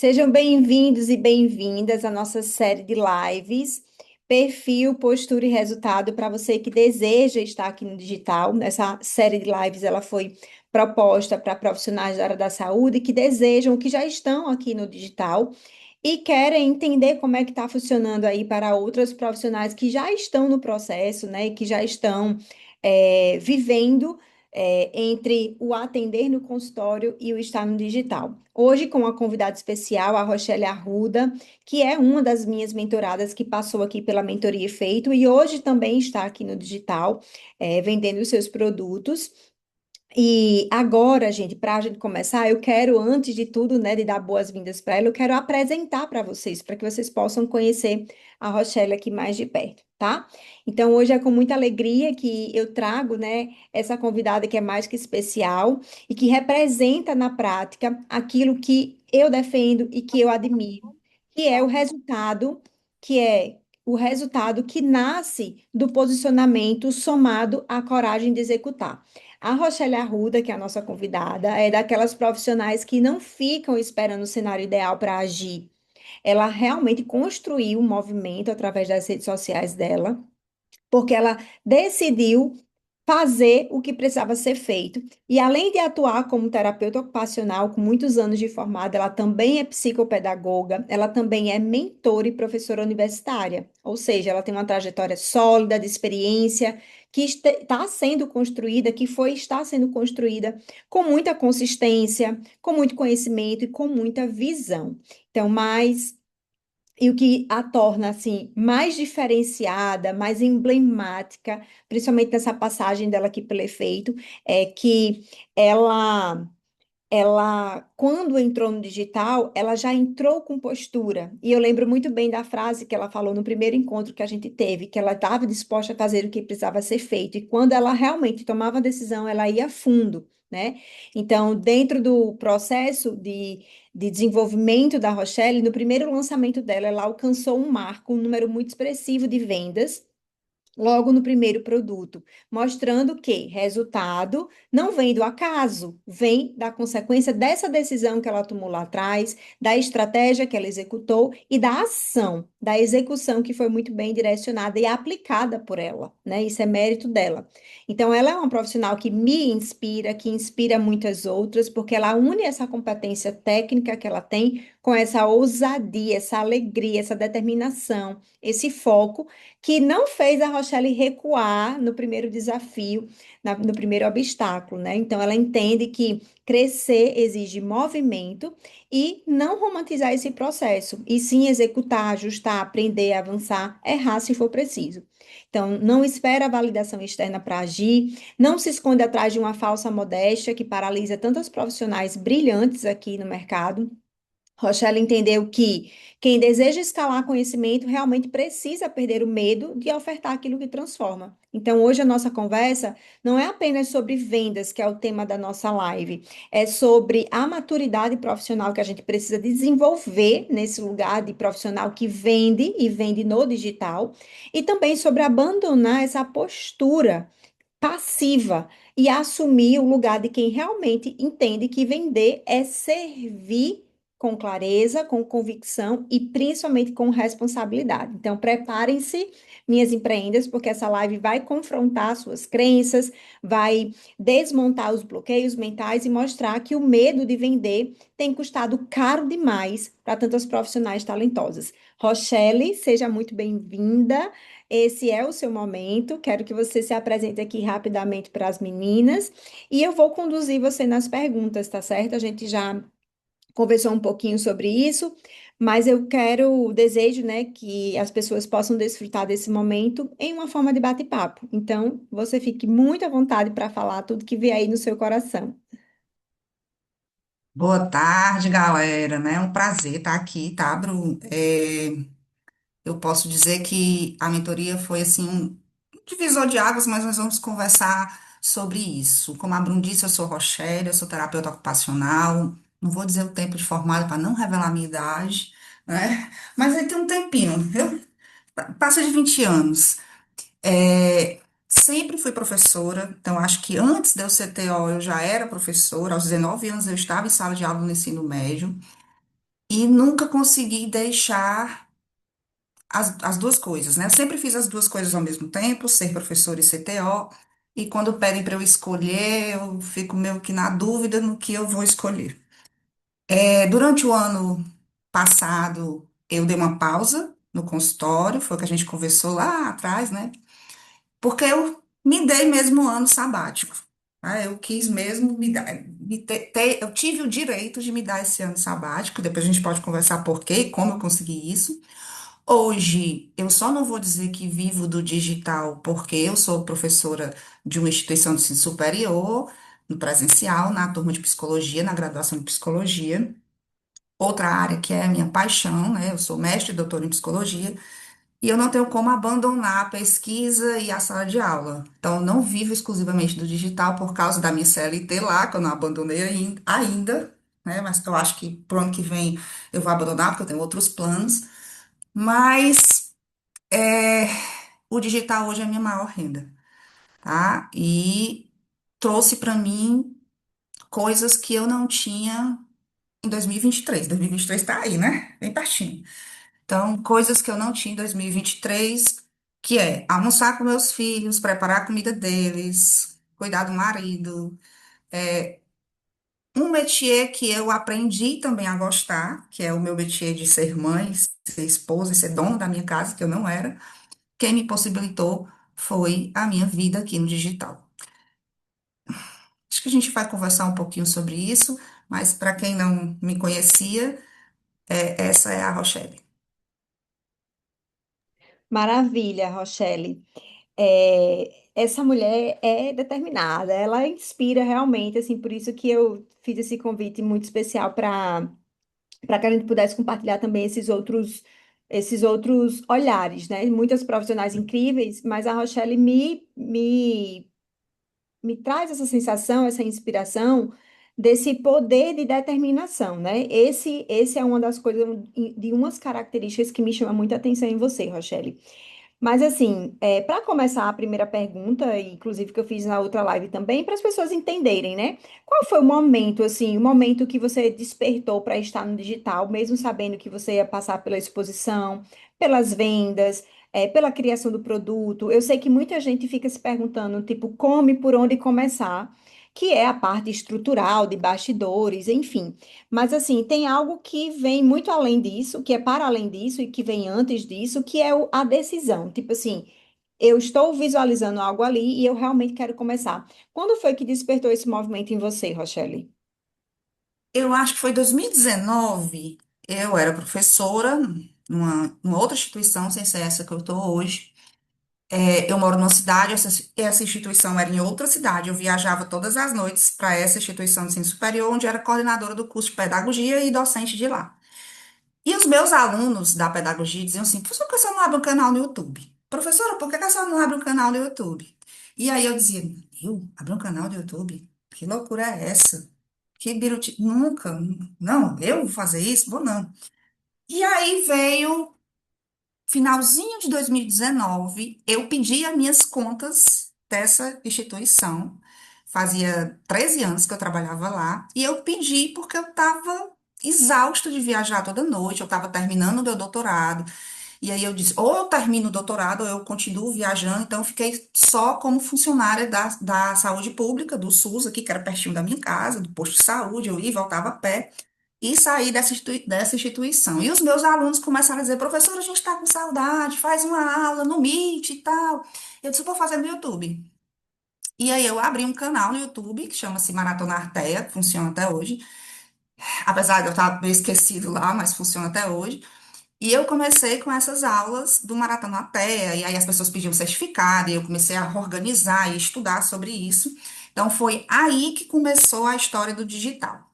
Sejam bem-vindos e bem-vindas à nossa série de lives, Perfil, Postura e Resultado para você que deseja estar aqui no digital. Essa série de lives ela foi proposta para profissionais da área da saúde que desejam, que já estão aqui no digital e querem entender como é que está funcionando aí para outros profissionais que já estão no processo, né, e que já estão vivendo entre o atender no consultório e o estar no digital. Hoje, com uma convidada especial, a Rochelle Arruda, que é uma das minhas mentoradas que passou aqui pela Mentoria Efeito e hoje também está aqui no digital, vendendo os seus produtos. E agora, gente, para a gente começar, eu quero, antes de tudo, né, de dar boas-vindas para ela, eu quero apresentar para vocês, para que vocês possam conhecer a Rochelle aqui mais de perto, tá? Então, hoje é com muita alegria que eu trago, né, essa convidada que é mais que especial e que representa na prática aquilo que eu defendo e que eu admiro, que é que é o resultado que nasce do posicionamento somado à coragem de executar. A Rochelle Arruda, que é a nossa convidada, é daquelas profissionais que não ficam esperando o cenário ideal para agir. Ela realmente construiu um movimento através das redes sociais dela, porque ela decidiu fazer o que precisava ser feito. E além de atuar como terapeuta ocupacional com muitos anos de formada, ela também é psicopedagoga, ela também é mentora e professora universitária. Ou seja, ela tem uma trajetória sólida de experiência que está sendo construída, está sendo construída com muita consistência, com muito conhecimento e com muita visão. Então, e o que a torna assim mais diferenciada, mais emblemática, principalmente nessa passagem dela aqui pelo efeito, é que ela quando entrou no digital, ela já entrou com postura. E eu lembro muito bem da frase que ela falou no primeiro encontro que a gente teve, que ela estava disposta a fazer o que precisava ser feito. E quando ela realmente tomava a decisão, ela ia a fundo, né? Então, dentro do processo de desenvolvimento da Rochelle, no primeiro lançamento dela, ela alcançou um marco, um número muito expressivo de vendas logo no primeiro produto, mostrando que resultado não vem do acaso, vem da consequência dessa decisão que ela tomou lá atrás, da estratégia que ela executou e da ação, da execução que foi muito bem direcionada e aplicada por ela, né? Isso é mérito dela. Então, ela é uma profissional que me inspira, que inspira muitas outras, porque ela une essa competência técnica que ela tem com essa ousadia, essa alegria, essa determinação, esse foco que não fez a Rochelle recuar no primeiro desafio, no primeiro obstáculo, né? Então, ela entende que crescer exige movimento e não romantizar esse processo, e sim executar, ajustar, aprender, avançar, errar se for preciso. Então, não espera a validação externa para agir, não se esconde atrás de uma falsa modéstia que paralisa tantos profissionais brilhantes aqui no mercado. Rochelle entendeu que quem deseja escalar conhecimento realmente precisa perder o medo de ofertar aquilo que transforma. Então, hoje a nossa conversa não é apenas sobre vendas, que é o tema da nossa live, é sobre a maturidade profissional que a gente precisa desenvolver nesse lugar de profissional que vende e vende no digital, e também sobre abandonar essa postura passiva e assumir o lugar de quem realmente entende que vender é servir com clareza, com convicção e principalmente com responsabilidade. Então, preparem-se, minhas empreendas, porque essa live vai confrontar suas crenças, vai desmontar os bloqueios mentais e mostrar que o medo de vender tem custado caro demais para tantas profissionais talentosas. Rochelle, seja muito bem-vinda. Esse é o seu momento. Quero que você se apresente aqui rapidamente para as meninas e eu vou conduzir você nas perguntas, tá certo? A gente já conversou um pouquinho sobre isso, mas eu desejo, né, que as pessoas possam desfrutar desse momento em uma forma de bate-papo. Então, você fique muito à vontade para falar tudo que vier aí no seu coração. Boa tarde, galera, né? É um prazer estar aqui, tá, Bru? Eu posso dizer que a mentoria foi, assim, um divisor de águas, mas nós vamos conversar sobre isso. Como a Brum disse, eu sou Rochelle, eu sou terapeuta ocupacional, não vou dizer o tempo de formada para não revelar a minha idade, né? Mas aí tem um tempinho, viu? Passa de 20 anos. Sempre fui professora, então acho que antes de eu ser TO eu já era professora, aos 19 anos eu estava em sala de aula no ensino médio. e nunca consegui deixar as duas coisas, né? Eu sempre fiz as duas coisas ao mesmo tempo, ser professora e CTO, e quando pedem para eu escolher, eu fico meio que na dúvida no que eu vou escolher. Durante o ano passado, eu dei uma pausa no consultório, foi o que a gente conversou lá atrás, né? Porque eu me dei mesmo um ano sabático. Eu quis mesmo me dar, eu tive o direito de me dar esse ano sabático, depois a gente pode conversar por quê e como eu consegui isso. Hoje, eu só não vou dizer que vivo do digital, porque eu sou professora de uma instituição de ensino superior, no presencial, na turma de psicologia, na graduação de psicologia. Outra área que é a minha paixão, né? Eu sou mestre e doutora em psicologia, e eu não tenho como abandonar a pesquisa e a sala de aula. Então, eu não vivo exclusivamente do digital por causa da minha CLT lá, que eu não abandonei ainda, né? Mas eu acho que pro ano que vem eu vou abandonar, porque eu tenho outros planos. Mas é, o digital hoje é a minha maior renda, tá? E trouxe para mim coisas que eu não tinha em 2023. 2023 tá aí, né? Bem pertinho. Então, coisas que eu não tinha em 2023, que é almoçar com meus filhos, preparar a comida deles, cuidar do marido. Um métier que eu aprendi também a gostar, que é o meu métier de ser mãe, ser esposa e ser dona da minha casa, que eu não era. Quem me possibilitou foi a minha vida aqui no digital. Acho que a gente vai conversar um pouquinho sobre isso, mas para quem não me conhecia, essa é a Rochelle. Maravilha, Rochelle. Essa mulher é determinada, ela inspira realmente, assim, por isso que eu fiz esse convite muito especial para que a gente pudesse compartilhar também esses outros olhares, né? Muitas profissionais incríveis, mas a Rochelle me traz essa sensação, essa inspiração desse poder de determinação, né? Esse é uma das coisas, de umas características que me chama muita atenção em você, Rochelle. Mas assim, para começar a primeira pergunta, e inclusive que eu fiz na outra live também, para as pessoas entenderem, né? Qual foi o momento, assim, o momento que você despertou para estar no digital, mesmo sabendo que você ia passar pela exposição, pelas vendas, pela criação do produto? Eu sei que muita gente fica se perguntando, tipo, como e por onde começar, que é a parte estrutural, de bastidores, enfim. Mas assim, tem algo que vem muito além disso, que é para além disso e que vem antes disso, que é a decisão. Tipo assim, eu estou visualizando algo ali e eu realmente quero começar. Quando foi que despertou esse movimento em você, Rochelle? Eu acho que foi 2019, eu era professora numa outra instituição, sem ser essa que eu estou hoje. Eu moro numa cidade, essa instituição era em outra cidade. Eu viajava todas as noites para essa instituição de ensino superior, onde era coordenadora do curso de pedagogia e docente de lá. E os meus alunos da pedagogia diziam assim: professor, por que a senhora não abre um canal no YouTube? Professora, por que a senhora não abre um canal no YouTube? E aí eu dizia: eu abrir um canal no YouTube? Que loucura é essa? Que biruti... Nunca, não, eu vou fazer isso? Vou não. E aí veio finalzinho de 2019, eu pedi as minhas contas dessa instituição. Fazia 13 anos que eu trabalhava lá, e eu pedi porque eu estava exausta de viajar toda noite, eu estava terminando o meu doutorado, e aí eu disse, ou eu termino o doutorado, ou eu continuo viajando, então eu fiquei só como funcionária da saúde pública, do SUS aqui, que era pertinho da minha casa, do posto de saúde, eu ia e voltava a pé, e saí dessa instituição. E os meus alunos começaram a dizer, professora, a gente está com saudade, faz uma aula no Meet e tal. Eu disse, eu vou fazer no YouTube. E aí eu abri um canal no YouTube, que chama-se Maratona Arteia, que funciona até hoje. Apesar de eu estar meio esquecido lá, mas funciona até hoje. E eu comecei com essas aulas do Maratona Arteia, e aí as pessoas pediam certificado, e eu comecei a organizar e estudar sobre isso. Então foi aí que começou a história do digital.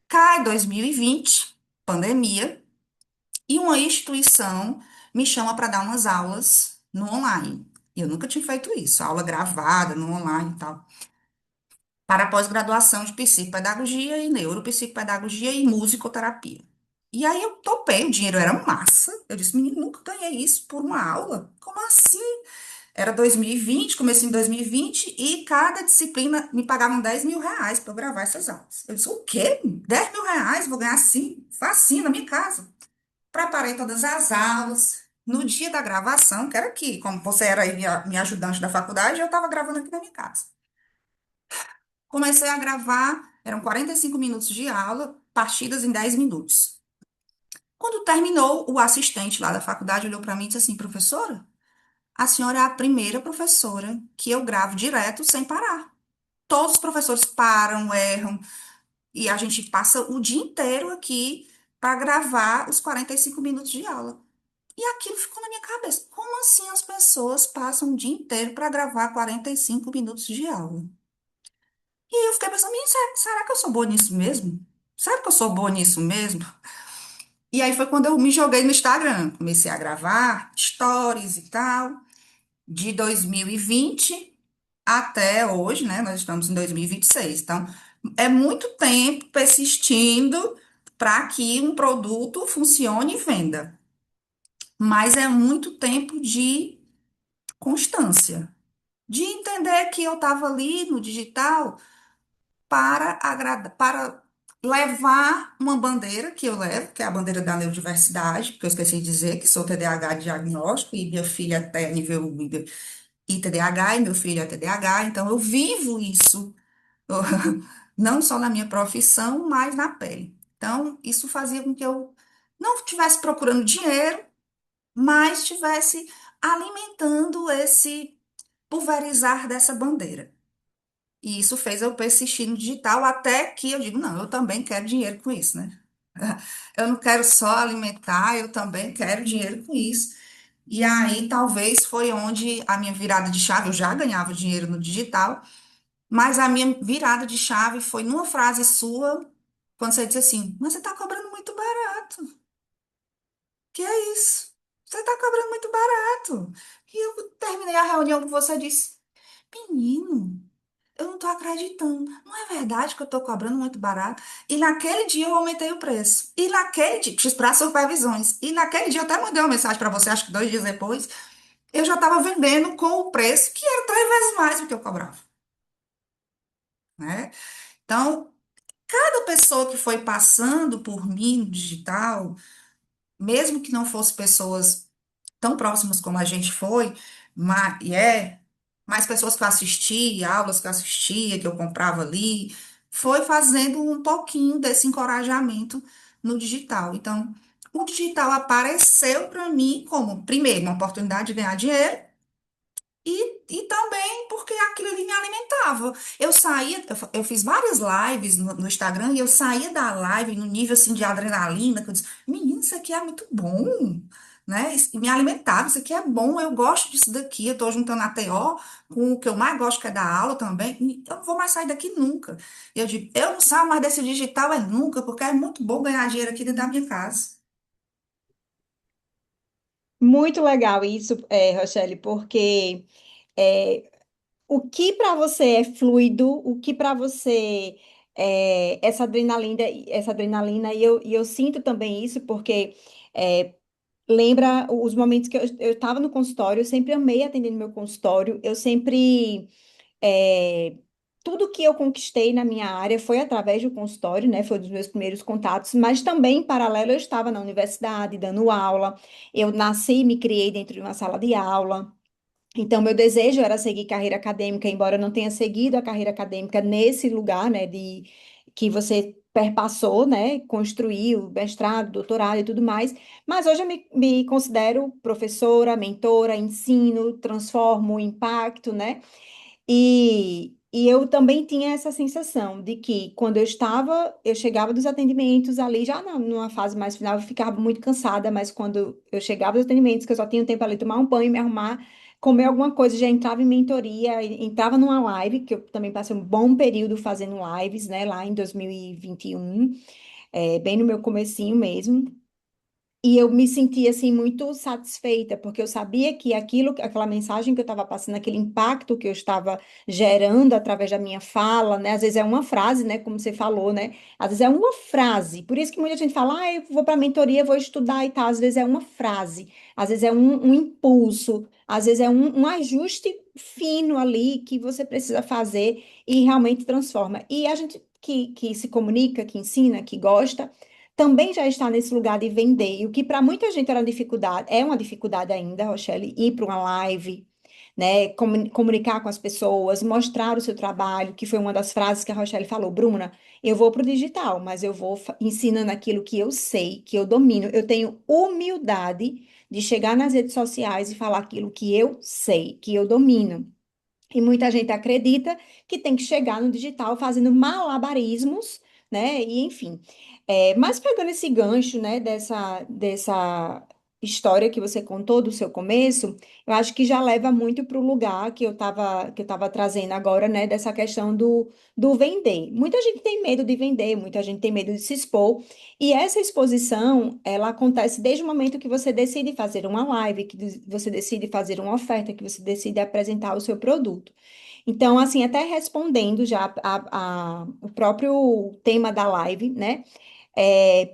Cai 2020, pandemia, e uma instituição me chama para dar umas aulas no online. E eu nunca tinha feito isso, aula gravada no online e tal, para pós-graduação de psicopedagogia e neuropsicopedagogia e musicoterapia. E aí eu topei, o dinheiro era massa. Eu disse, menino, nunca ganhei isso por uma aula. Como assim? Era 2020, comecei em 2020, e cada disciplina me pagavam R$ 10.000 para eu gravar essas aulas. Eu disse, o quê? R$ 10.000? Vou ganhar assim? facinho na minha casa. Preparei todas as aulas. No dia da gravação, que era aqui, como você era aí minha ajudante da faculdade, eu estava gravando aqui na minha casa. Comecei a gravar, eram 45 minutos de aula, partidas em 10 minutos. Quando terminou, o assistente lá da faculdade olhou para mim e disse assim: professora, a senhora é a primeira professora que eu gravo direto sem parar. Todos os professores param, erram, e a gente passa o dia inteiro aqui para gravar os 45 minutos de aula. E aquilo ficou na minha cabeça. Como assim as pessoas passam o dia inteiro para gravar 45 minutos de aula? E aí eu fiquei pensando, "Menino, será que eu sou boa nisso mesmo? Será que eu sou boa nisso mesmo?" E aí foi quando eu me joguei no Instagram. Comecei a gravar stories e tal, de 2020 até hoje, né? Nós estamos em 2026. Então, é muito tempo persistindo para que um produto funcione e venda. Mas é muito tempo de constância, de entender que eu estava ali no digital para agradar, para levar uma bandeira que eu levo, que é a bandeira da neurodiversidade, porque eu esqueci de dizer que sou TDAH de diagnóstico e minha filha até nível e TDAH e meu filho é TDAH, então eu vivo isso, não só na minha profissão, mas na pele. Então, isso fazia com que eu não estivesse procurando dinheiro, mas estivesse alimentando esse pulverizar dessa bandeira. E isso fez eu persistir no digital até que eu digo, não, eu também quero dinheiro com isso, né? Eu não quero só alimentar, eu também quero dinheiro com isso. E aí, talvez foi onde a minha virada de chave, eu já ganhava dinheiro no digital, mas a minha virada de chave foi numa frase sua, quando você disse assim, mas você está cobrando muito barato. Que é isso? Você está cobrando muito barato. E eu terminei a reunião com você e disse, menino. Eu não tô acreditando. Não é verdade que eu tô cobrando muito barato? E naquele dia eu aumentei o preço. E naquele dia, para supervisões. E naquele dia eu até mandei uma mensagem para você, acho que 2 dias depois, eu já estava vendendo com o preço que era 3 vezes mais do que eu cobrava, né? Então, cada pessoa que foi passando por mim no digital, mesmo que não fosse pessoas tão próximas como a gente foi, mais pessoas que eu assistia, aulas que eu assistia, que eu comprava ali, foi fazendo um pouquinho desse encorajamento no digital. Então, o digital apareceu para mim como, primeiro, uma oportunidade de ganhar dinheiro, e também porque aquilo ali me alimentava. Eu saía, eu fiz várias lives no Instagram e eu saía da live no nível assim de adrenalina, que eu disse, menino, isso aqui é muito bom, né? E me alimentava, isso aqui é bom, eu gosto disso daqui, eu tô juntando a TO com o que eu mais gosto, que é dar aula também, e eu não vou mais sair daqui nunca. Eu digo, eu não saio mais desse digital, é nunca, porque é muito bom ganhar dinheiro aqui dentro da minha casa. Muito legal isso, Rochelle, porque é, o que para você é fluido, o que para você é essa adrenalina, e eu sinto também isso, porque é, lembra os momentos que eu estava no consultório, eu sempre amei atender no meu consultório, eu sempre. é, Tudo que eu conquistei na minha área foi através do consultório, né? Foi um dos meus primeiros contatos, mas também, em paralelo, eu estava na universidade dando aula. Eu nasci e me criei dentro de uma sala de aula. Então, meu desejo era seguir carreira acadêmica, embora eu não tenha seguido a carreira acadêmica nesse lugar, né, de que você perpassou, né, construiu mestrado, doutorado e tudo mais. Mas hoje eu me considero professora, mentora, ensino, transformo, impacto, né? E eu também tinha essa sensação de que quando eu chegava dos atendimentos ali, já numa fase mais final, eu ficava muito cansada, mas quando eu chegava dos atendimentos, que eu só tinha tempo ali, tomar um banho, me arrumar, comer alguma coisa, já entrava em mentoria, entrava numa live, que eu também passei um bom período fazendo lives, né, lá em 2021, bem no meu comecinho mesmo. E eu me sentia assim muito satisfeita, porque eu sabia que aquela mensagem que eu estava passando, aquele impacto que eu estava gerando através da minha fala, né? Às vezes é uma frase, né? Como você falou, né? Às vezes é uma frase. Por isso que muita gente fala, eu vou para a mentoria, vou estudar e tal. Às vezes é uma frase, às vezes é um impulso, às vezes é um ajuste fino ali que você precisa fazer e realmente transforma. E a gente que se comunica, que ensina, que gosta. também já está nesse lugar de vender. E o que para muita gente era dificuldade, é uma dificuldade ainda, Rochelle, ir para uma live, né? Comunicar com as pessoas, mostrar o seu trabalho, que foi uma das frases que a Rochelle falou. Bruna, eu vou para o digital, mas eu vou ensinando aquilo que eu sei, que eu domino. Eu tenho humildade de chegar nas redes sociais e falar aquilo que eu sei, que eu domino. E muita gente acredita que tem que chegar no digital fazendo malabarismos, né? E enfim. Mas pegando esse gancho, né, dessa história que você contou do seu começo, eu acho que já leva muito para o lugar que eu tava trazendo agora, né, dessa questão do vender. Muita gente tem medo de vender, muita gente tem medo de se expor, e essa exposição, ela acontece desde o momento que você decide fazer uma live, você decide fazer uma oferta, que você decide apresentar o seu produto. Então, assim, até respondendo já o próprio tema da live, né?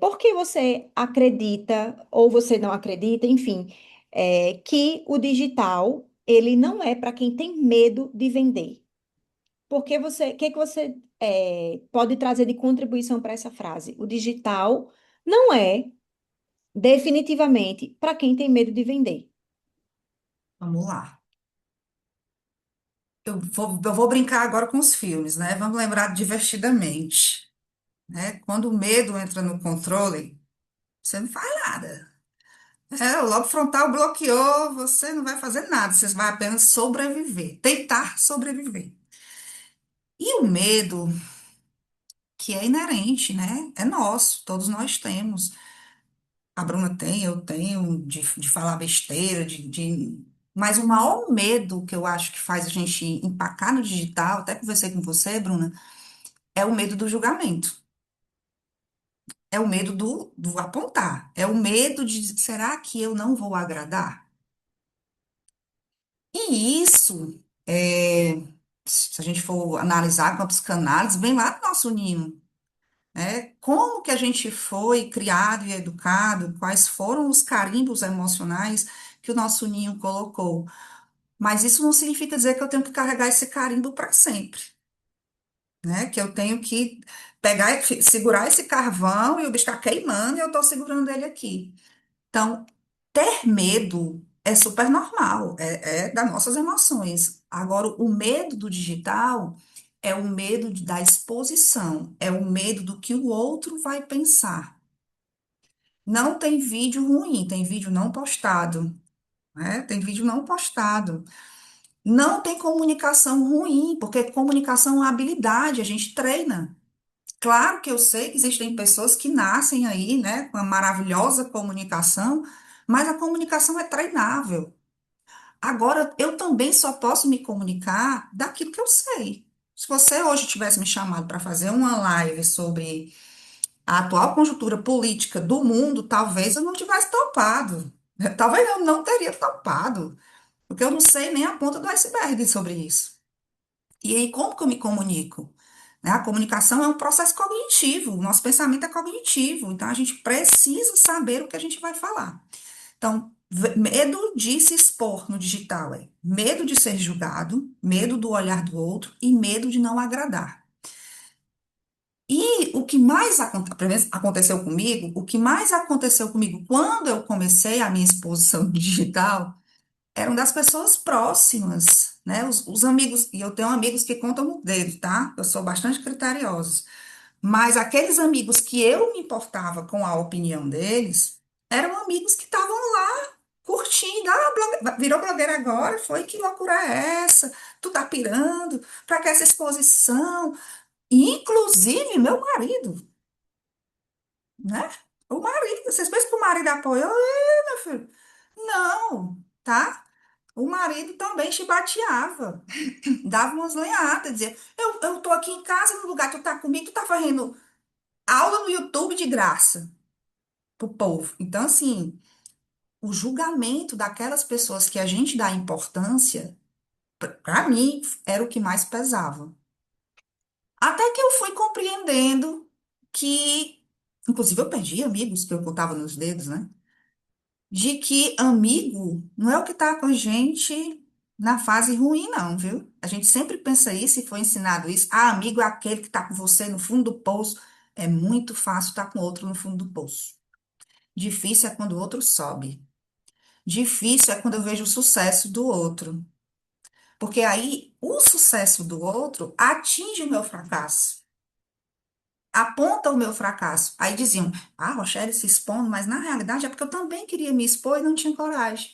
Por que você acredita ou você não acredita, enfim, que o digital ele não é para quem tem medo de vender? O que que você pode trazer de contribuição para essa frase? O digital não é definitivamente para quem tem medo de vender. Vamos lá. Eu vou brincar agora com os filmes, né? Vamos lembrar divertidamente, né? Quando o medo entra no controle, você não faz nada. O lobo frontal bloqueou, você não vai fazer nada, você vai apenas sobreviver, tentar sobreviver. E o medo, que é inerente, né? É nosso, todos nós temos. A Bruna tem, eu tenho, de falar besteira, Mas o maior medo que eu acho que faz a gente empacar no digital, até conversei com você, Bruna, é o medo do julgamento. É o medo do apontar. É o medo de, será que eu não vou agradar? E isso, se a gente for analisar com a psicanálise, vem lá do nosso ninho, né? Como que a gente foi criado e educado, quais foram os carimbos emocionais que o nosso ninho colocou. Mas isso não significa dizer que eu tenho que carregar esse carimbo para sempre, né? Que eu tenho que pegar, segurar esse carvão e o bicho está queimando e eu estou segurando ele aqui. Então, ter medo é super normal, é das nossas emoções. Agora, o medo do digital é o medo da exposição, é o medo do que o outro vai pensar. Não tem vídeo ruim, tem vídeo não postado, né? Tem vídeo não postado. Não tem comunicação ruim, porque comunicação é uma habilidade, a gente treina. Claro que eu sei que existem pessoas que nascem aí, né, com a maravilhosa comunicação, mas a comunicação é treinável. Agora, eu também só posso me comunicar daquilo que eu sei. Se você hoje tivesse me chamado para fazer uma live sobre a atual conjuntura política do mundo, talvez eu não tivesse topado. Talvez eu não teria topado, porque eu não sei nem a ponta do iceberg sobre isso. E aí, como que eu me comunico? Né? A comunicação é um processo cognitivo, o nosso pensamento é cognitivo, então a gente precisa saber o que a gente vai falar. Então, medo de se expor no digital é medo de ser julgado, medo do olhar do outro e medo de não agradar. E o que mais pelo menos aconteceu comigo, o que mais aconteceu comigo quando eu comecei a minha exposição digital eram das pessoas próximas, né? Os amigos, e eu tenho amigos que contam no dedo, tá? Eu sou bastante criteriosa. Mas aqueles amigos que eu me importava com a opinião deles, eram amigos que estavam lá curtindo. Ah, virou blogueira agora? Foi? Que loucura é essa? Tu tá pirando? Pra que essa exposição? Inclusive, meu marido, né? O marido, vocês pensam que o marido apoiou? Meu filho. Não, tá? O marido também chibateava, dava umas lenhadas, dizia, eu tô aqui em casa, no lugar que tu tá comigo, tu tá fazendo aula no YouTube de graça pro povo. Então, assim, o julgamento daquelas pessoas que a gente dá importância, pra mim, era o que mais pesava. Até que eu fui compreendendo que, inclusive eu perdi amigos que eu contava nos dedos, né? De que amigo não é o que está com a gente na fase ruim, não, viu? A gente sempre pensa isso e foi ensinado isso. Ah, amigo é aquele que está com você no fundo do poço. É muito fácil estar com outro no fundo do poço. Difícil é quando o outro sobe. Difícil é quando eu vejo o sucesso do outro. Porque aí o sucesso do outro atinge o meu fracasso, aponta o meu fracasso. Aí diziam, ah, Rochelle se expondo, mas na realidade é porque eu também queria me expor e não tinha coragem.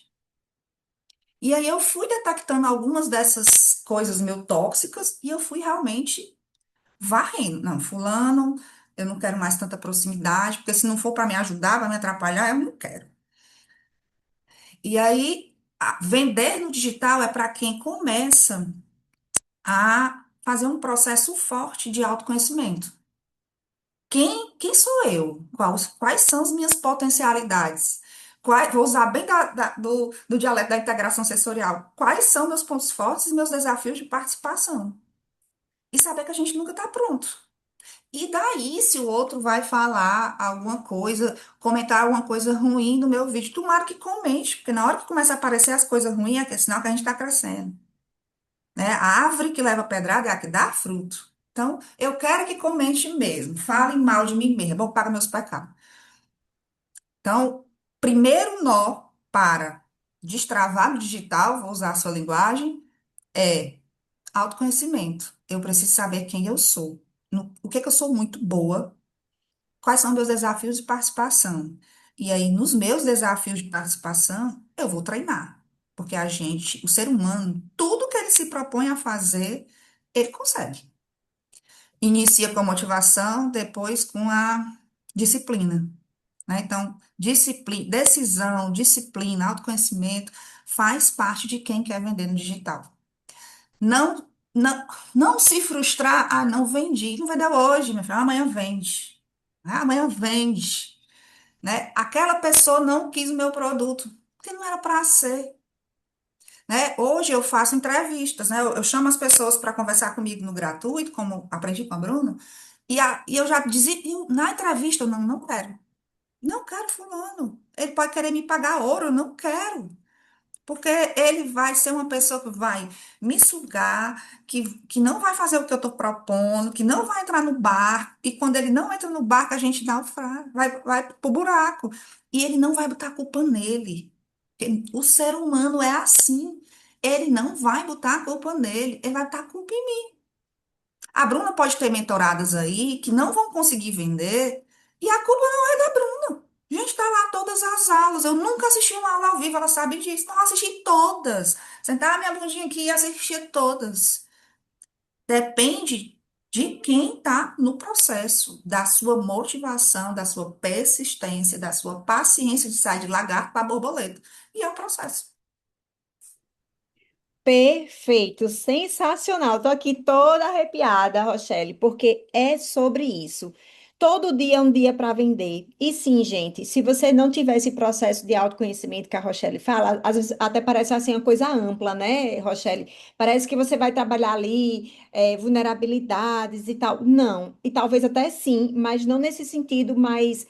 E aí eu fui detectando algumas dessas coisas meio tóxicas e eu fui realmente varrendo. Não, fulano, eu não quero mais tanta proximidade, porque se não for para me ajudar, vai me atrapalhar, eu não quero. E aí, vender no digital é para quem começa a fazer um processo forte de autoconhecimento. Quem sou eu? Quais são as minhas potencialidades? Vou usar bem do dialeto da integração sensorial. Quais são meus pontos fortes e meus desafios de participação? E saber que a gente nunca está pronto. E daí, se o outro vai falar alguma coisa, comentar alguma coisa ruim no meu vídeo, tomara que comente, porque na hora que começa a aparecer as coisas ruins, é sinal que a gente está crescendo, né? A árvore que leva pedrada é a que dá fruto. Então, eu quero que comente mesmo, falem mal de mim mesmo, bom, para meus pecados. Então, primeiro nó para destravar no digital, vou usar a sua linguagem, é autoconhecimento. Eu preciso saber quem eu sou, o que é que eu sou muito boa, quais são meus desafios de participação. E aí, nos meus desafios de participação, eu vou treinar. Porque a gente, o ser humano, tudo que ele se propõe a fazer, ele consegue. Inicia com a motivação, depois com a disciplina, né? Então, disciplina, decisão, disciplina, autoconhecimento faz parte de quem quer vender no digital. Não, não se frustrar, ah, não vendi, não vendeu hoje, meu filho, amanhã vende. Ah, amanhã vende, né? Aquela pessoa não quis o meu produto, porque não era para ser, né? Hoje eu faço entrevistas, né? Eu chamo as pessoas para conversar comigo no gratuito, como aprendi com a Bruna, e eu já dizia, na entrevista, eu não quero. Não quero fulano. Ele pode querer me pagar ouro, eu não quero. Porque ele vai ser uma pessoa que vai me sugar, que não vai fazer o que eu estou propondo, que não vai entrar no barco. E quando ele não entra no barco, a gente naufraga, vai pro buraco. E ele não vai botar a culpa nele. Porque o ser humano é assim. Ele não vai botar a culpa nele, ele vai botar a culpa em mim. A Bruna pode ter mentoradas aí que não vão conseguir vender, e a culpa não é da Bruna. A gente está lá todas as aulas. Eu nunca assisti uma aula ao vivo, ela sabe disso. Não, eu assisti todas. Sentar minha bundinha aqui e assistir todas. Depende de quem está no processo, da sua motivação, da sua persistência, da sua paciência de sair de lagarto para borboleta. E é o processo. Perfeito, sensacional. Tô aqui toda arrepiada, Rochelle, porque é sobre isso. Todo dia é um dia para vender. E sim, gente, se você não tiver esse processo de autoconhecimento que a Rochelle fala, às vezes até parece assim uma coisa ampla, né, Rochelle? Parece que você vai trabalhar ali vulnerabilidades e tal. Não, e talvez até sim, mas não nesse sentido mais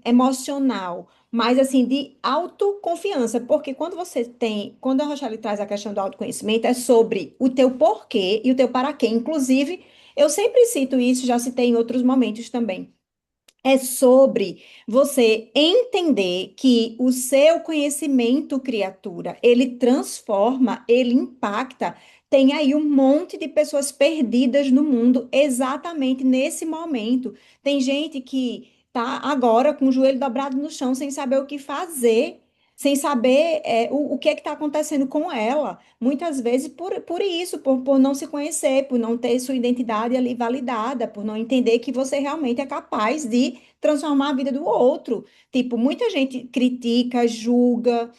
emocional, mas assim, de autoconfiança, porque quando a Rochelle traz a questão do autoconhecimento, é sobre o teu porquê e o teu para quê. Inclusive, eu sempre cito isso, já citei em outros momentos também. É sobre você entender que o seu conhecimento, criatura, ele transforma, ele impacta. Tem aí um monte de pessoas perdidas no mundo exatamente nesse momento. Tem gente que tá agora com o joelho dobrado no chão, sem saber o que fazer, sem saber o que é que está acontecendo com ela. Muitas vezes por isso, por não se conhecer, por não ter sua identidade ali validada, por não entender que você realmente é capaz de transformar a vida do outro. Tipo, muita gente critica, julga,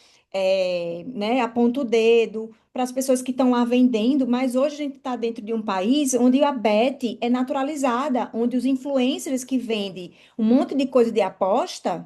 né, aponta o dedo para as pessoas que estão lá vendendo, mas hoje a gente está dentro de um país onde a Bet é naturalizada, onde os influencers que vendem um monte de coisa de aposta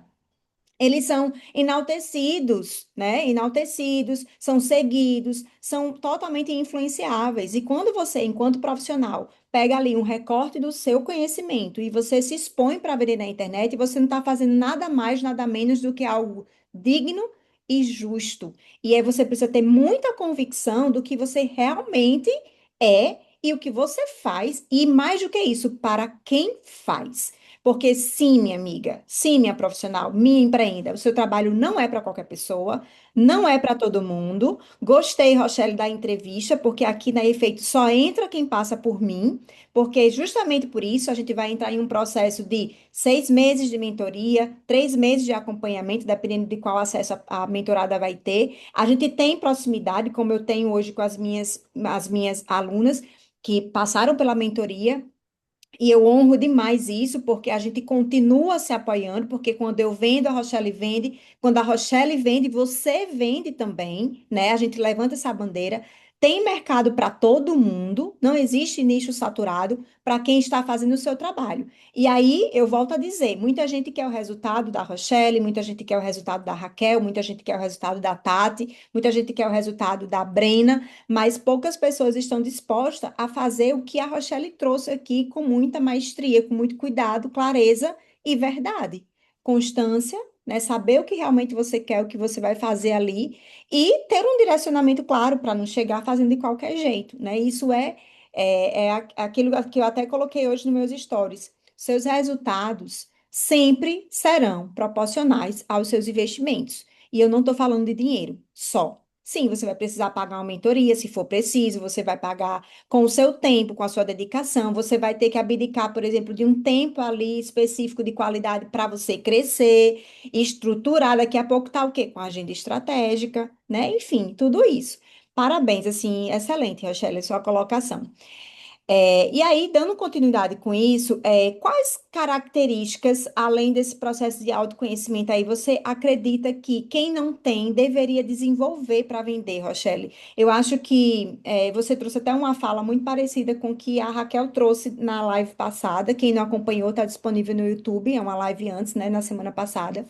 eles são enaltecidos, né? Enaltecidos, são seguidos, são totalmente influenciáveis. E quando você, enquanto profissional, pega ali um recorte do seu conhecimento e você se expõe para vender na internet, você não está fazendo nada mais, nada menos do que algo digno e justo. E aí você precisa ter muita convicção do que você realmente é e o que você faz, e mais do que isso, para quem faz. Porque sim, minha amiga, sim, minha profissional, minha empreenda, o seu trabalho não é para qualquer pessoa, não é para todo mundo. Gostei, Rochelle, da entrevista, porque aqui na Efeito só entra quem passa por mim, porque justamente por isso a gente vai entrar em um processo de 6 meses de mentoria, 3 meses de acompanhamento, dependendo de qual acesso a mentorada vai ter. A gente tem proximidade, como eu tenho hoje com as minhas alunas que passaram pela mentoria. E eu honro demais isso, porque a gente continua se apoiando, porque quando eu vendo, a Rochelle vende, quando a Rochelle vende, você vende também, né? A gente levanta essa bandeira. Tem mercado para todo mundo, não existe nicho saturado para quem está fazendo o seu trabalho. E aí eu volto a dizer: muita gente quer o resultado da Rochelle, muita gente quer o resultado da Raquel, muita gente quer o resultado da Tati, muita gente quer o resultado da Brena, mas poucas pessoas estão dispostas a fazer o que a Rochelle trouxe aqui com muita maestria, com muito cuidado, clareza e verdade. Constância, né? Saber o que realmente você quer, o que você vai fazer ali e ter um direcionamento claro para não chegar fazendo de qualquer jeito, né? Isso aquilo que eu até coloquei hoje nos meus stories. Seus resultados sempre serão proporcionais aos seus investimentos. E eu não estou falando de dinheiro só. Sim, você vai precisar pagar uma mentoria, se for preciso, você vai pagar com o seu tempo, com a sua dedicação, você vai ter que abdicar, por exemplo, de um tempo ali específico de qualidade para você crescer, estruturar, daqui a pouco tá o quê? Com a agenda estratégica, né? Enfim, tudo isso. Parabéns, assim, excelente, Rochelle, a sua colocação. E aí, dando continuidade com isso, quais características, além desse processo de autoconhecimento aí, você acredita que quem não tem deveria desenvolver para vender, Rochelle? Eu acho que você trouxe até uma fala muito parecida com o que a Raquel trouxe na live passada. Quem não acompanhou, está disponível no YouTube, é uma live antes, né, na semana passada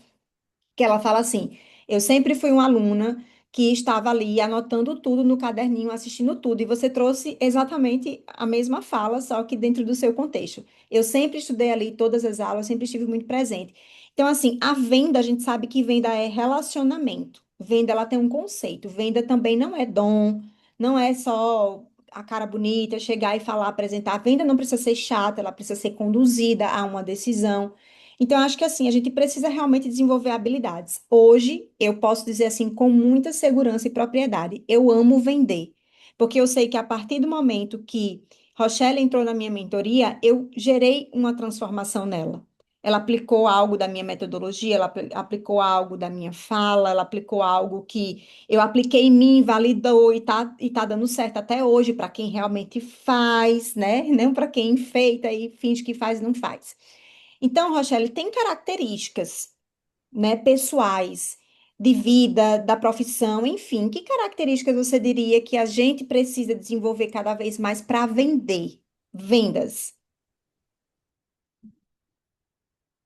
que ela fala assim: eu sempre fui uma aluna que estava ali anotando tudo no caderninho, assistindo tudo, e você trouxe exatamente a mesma fala, só que dentro do seu contexto. Eu sempre estudei ali todas as aulas, sempre estive muito presente. Então, assim, a venda, a gente sabe que venda é relacionamento. Venda, ela tem um conceito. Venda também não é dom, não é só a cara bonita, chegar e falar, apresentar. A venda não precisa ser chata, ela precisa ser conduzida a uma decisão. Então, eu acho que assim, a gente precisa realmente desenvolver habilidades. Hoje, eu posso dizer assim, com muita segurança e propriedade, eu amo vender. Porque eu sei que a partir do momento que Rochelle entrou na minha mentoria, eu gerei uma transformação nela. Ela aplicou algo da minha metodologia, ela aplicou algo da minha fala, ela aplicou algo que eu apliquei em mim, validou e tá dando certo até hoje para quem realmente faz, né? Não para quem enfeita e finge que faz e não faz. Então, Rochelle, tem características, né, pessoais, de vida, da profissão, enfim, que características você diria que a gente precisa desenvolver cada vez mais para vender? Vendas.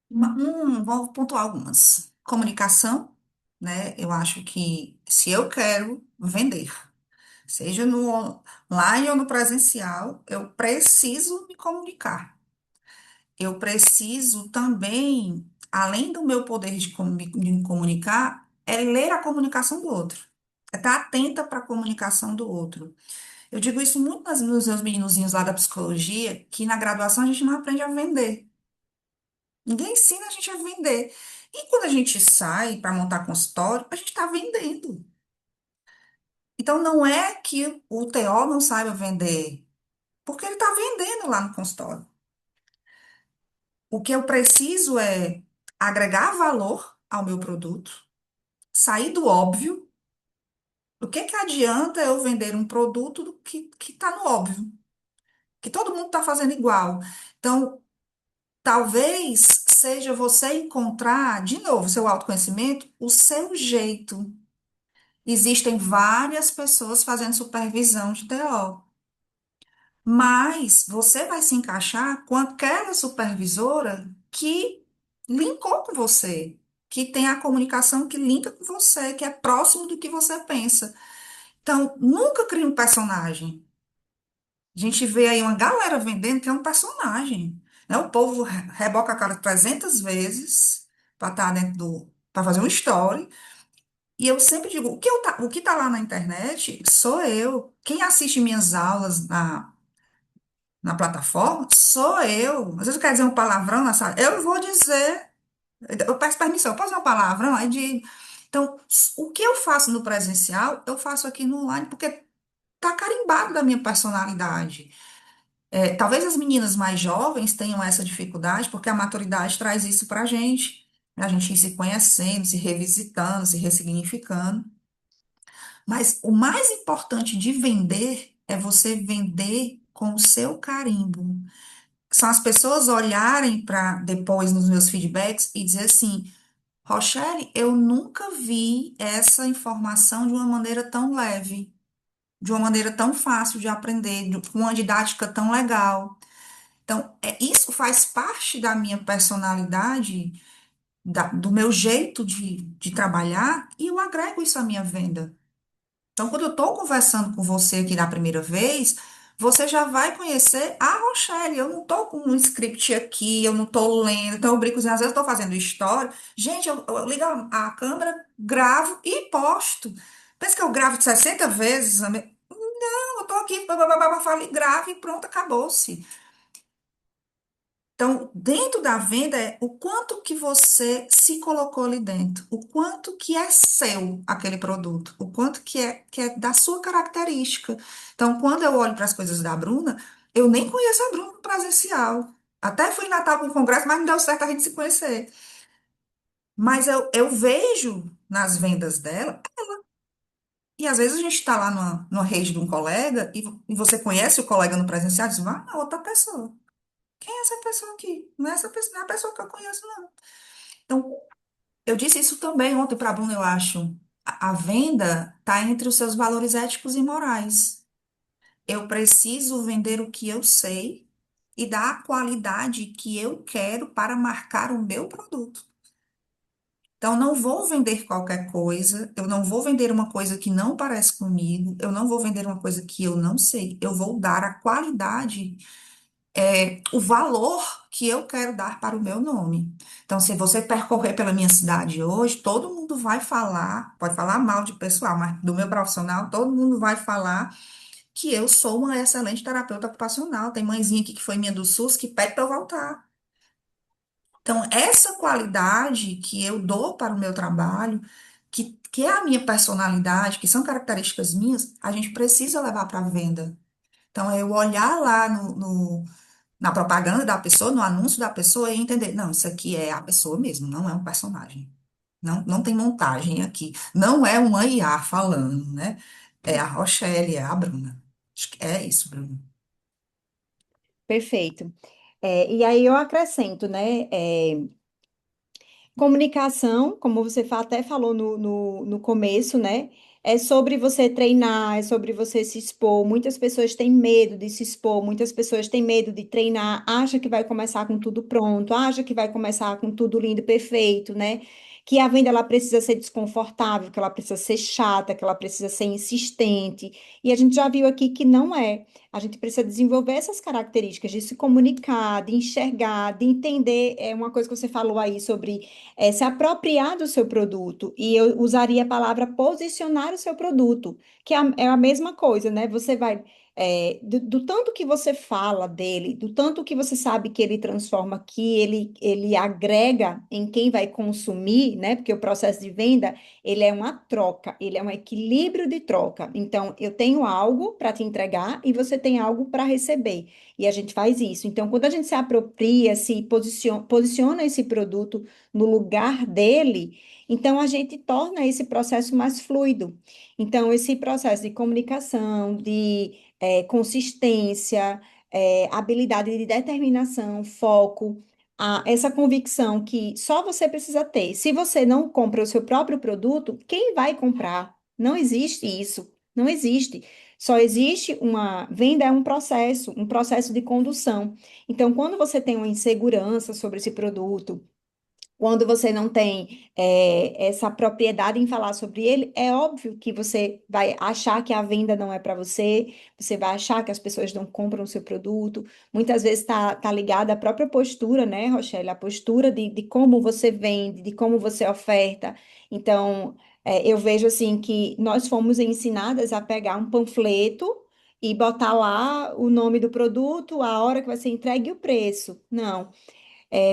Vou pontuar algumas. Comunicação, né? Eu acho que se eu quero vender, seja no online ou no presencial, eu preciso me comunicar. Eu preciso também, além do meu poder de me comunicar, é ler a comunicação do outro. É estar atenta para a comunicação do outro. Eu digo isso muito nos meus meninozinhos lá da psicologia, que na graduação a gente não aprende a vender. Ninguém ensina a gente a vender. E quando a gente sai para montar consultório, a gente está vendendo. Então não é que o TO não saiba vender, porque ele está vendendo lá no consultório. O que eu preciso é agregar valor ao meu produto, sair do óbvio. O que adianta eu vender um produto do que está no óbvio, que todo mundo está fazendo igual? Então, talvez seja você encontrar, de novo, seu autoconhecimento, o seu jeito. Existem várias pessoas fazendo supervisão de TO, mas você vai se encaixar com aquela supervisora que linkou com você, que tem a comunicação que linka com você, que é próximo do que você pensa. Então, nunca crie um personagem. A gente vê aí uma galera vendendo que é um personagem, né? O povo reboca a cara 300 vezes para estar dentro para fazer um story. E eu sempre digo, o que tá lá na internet sou eu. Quem assiste minhas aulas na plataforma, sou eu. Às vezes eu quero dizer um palavrão na sala, eu vou dizer, eu peço permissão, posso dizer um palavrão? Aí de... Então, o que eu faço no presencial, eu faço aqui no online, porque tá carimbado da minha personalidade. Talvez as meninas mais jovens tenham essa dificuldade, porque a maturidade traz isso pra gente. A gente ir se conhecendo, se revisitando, se ressignificando. Mas o mais importante de vender é você vender com o seu carimbo. São as pessoas olharem para depois nos meus feedbacks e dizer assim: Rochelle, eu nunca vi essa informação de uma maneira tão leve, de uma maneira tão fácil de aprender, com uma didática tão legal. Então, isso faz parte da minha personalidade, do meu jeito de trabalhar, e eu agrego isso à minha venda. Então, quando eu estou conversando com você aqui na primeira vez, você já vai conhecer a Rochelle. Eu não estou com um script aqui, eu não estou lendo. Então, eu brinco, assim, às vezes eu estou fazendo história. Gente, eu ligo a câmera, gravo e posto. Pensa que eu gravo de 60 vezes? Não, eu estou aqui, falo e gravo e pronto, acabou-se. Então, dentro da venda é o quanto que você se colocou ali dentro, o quanto que é seu aquele produto, o quanto que é da sua característica. Então, quando eu olho para as coisas da Bruna, eu nem conheço a Bruna presencial. Até fui em Natal para um congresso, mas não deu certo a gente se conhecer. Mas eu vejo nas vendas dela, e às vezes a gente está lá numa rede de um colega, e você conhece o colega no presencial, e diz, ah, é outra pessoa. Quem é essa pessoa aqui? Não é essa pessoa, não é a pessoa que eu conheço, não. Então, eu disse isso também ontem para a Bruna, eu acho. A venda está entre os seus valores éticos e morais. Eu preciso vender o que eu sei e dar a qualidade que eu quero para marcar o meu produto. Então, não vou vender qualquer coisa, eu não vou vender uma coisa que não parece comigo, eu não vou vender uma coisa que eu não sei, eu vou dar a qualidade, o valor que eu quero dar para o meu nome. Então, se você percorrer pela minha cidade hoje, todo mundo vai falar, pode falar mal de pessoal, mas do meu profissional, todo mundo vai falar que eu sou uma excelente terapeuta ocupacional. Tem mãezinha aqui que foi minha do SUS que pede para eu voltar. Então, essa qualidade que eu dou para o meu trabalho, que é a minha personalidade, que são características minhas, a gente precisa levar para a venda. Então, eu olhar lá na propaganda da pessoa, no anúncio da pessoa e entender, não, isso aqui é a pessoa mesmo, não é um personagem. Não, não tem montagem aqui. Não é uma IA falando, né? É a Rochelle, é a Bruna. Acho que é isso, Bruna. Perfeito. E aí eu acrescento, né? Comunicação, como você até falou no começo, né? É sobre você treinar, é sobre você se expor. Muitas pessoas têm medo de se expor, muitas pessoas têm medo de treinar, acha que vai começar com tudo pronto, acha que vai começar com tudo lindo, perfeito, né? Que a venda ela precisa ser desconfortável, que ela precisa ser chata, que ela precisa ser insistente. E a gente já viu aqui que não é. A gente precisa desenvolver essas características de se comunicar, de enxergar, de entender. É uma coisa que você falou aí sobre se apropriar do seu produto. E eu usaria a palavra posicionar o seu produto, que é a mesma coisa, né? Você vai. Do tanto que você fala dele, do tanto que você sabe que ele transforma, que ele agrega em quem vai consumir, né? Porque o processo de venda, ele é uma troca, ele é um equilíbrio de troca. Então, eu tenho algo para te entregar e você tem algo para receber. E a gente faz isso. Então, quando a gente se apropria, se posiciona esse produto no lugar dele, então a gente torna esse processo mais fluido. Então, esse processo de comunicação, de consistência, habilidade de determinação, foco, essa convicção que só você precisa ter. Se você não compra o seu próprio produto, quem vai comprar? Não existe isso. Não existe. Só existe uma venda, é um processo de condução. Então, quando você tem uma insegurança sobre esse produto, quando você não tem essa propriedade em falar sobre ele, é óbvio que você vai achar que a venda não é para você, você vai achar que as pessoas não compram o seu produto. Muitas vezes tá ligada à própria postura, né, Rochelle? A postura de como você vende, de como você oferta. Então, eu vejo assim que nós fomos ensinadas a pegar um panfleto e botar lá o nome do produto, a hora que vai ser entregue e o preço. Não.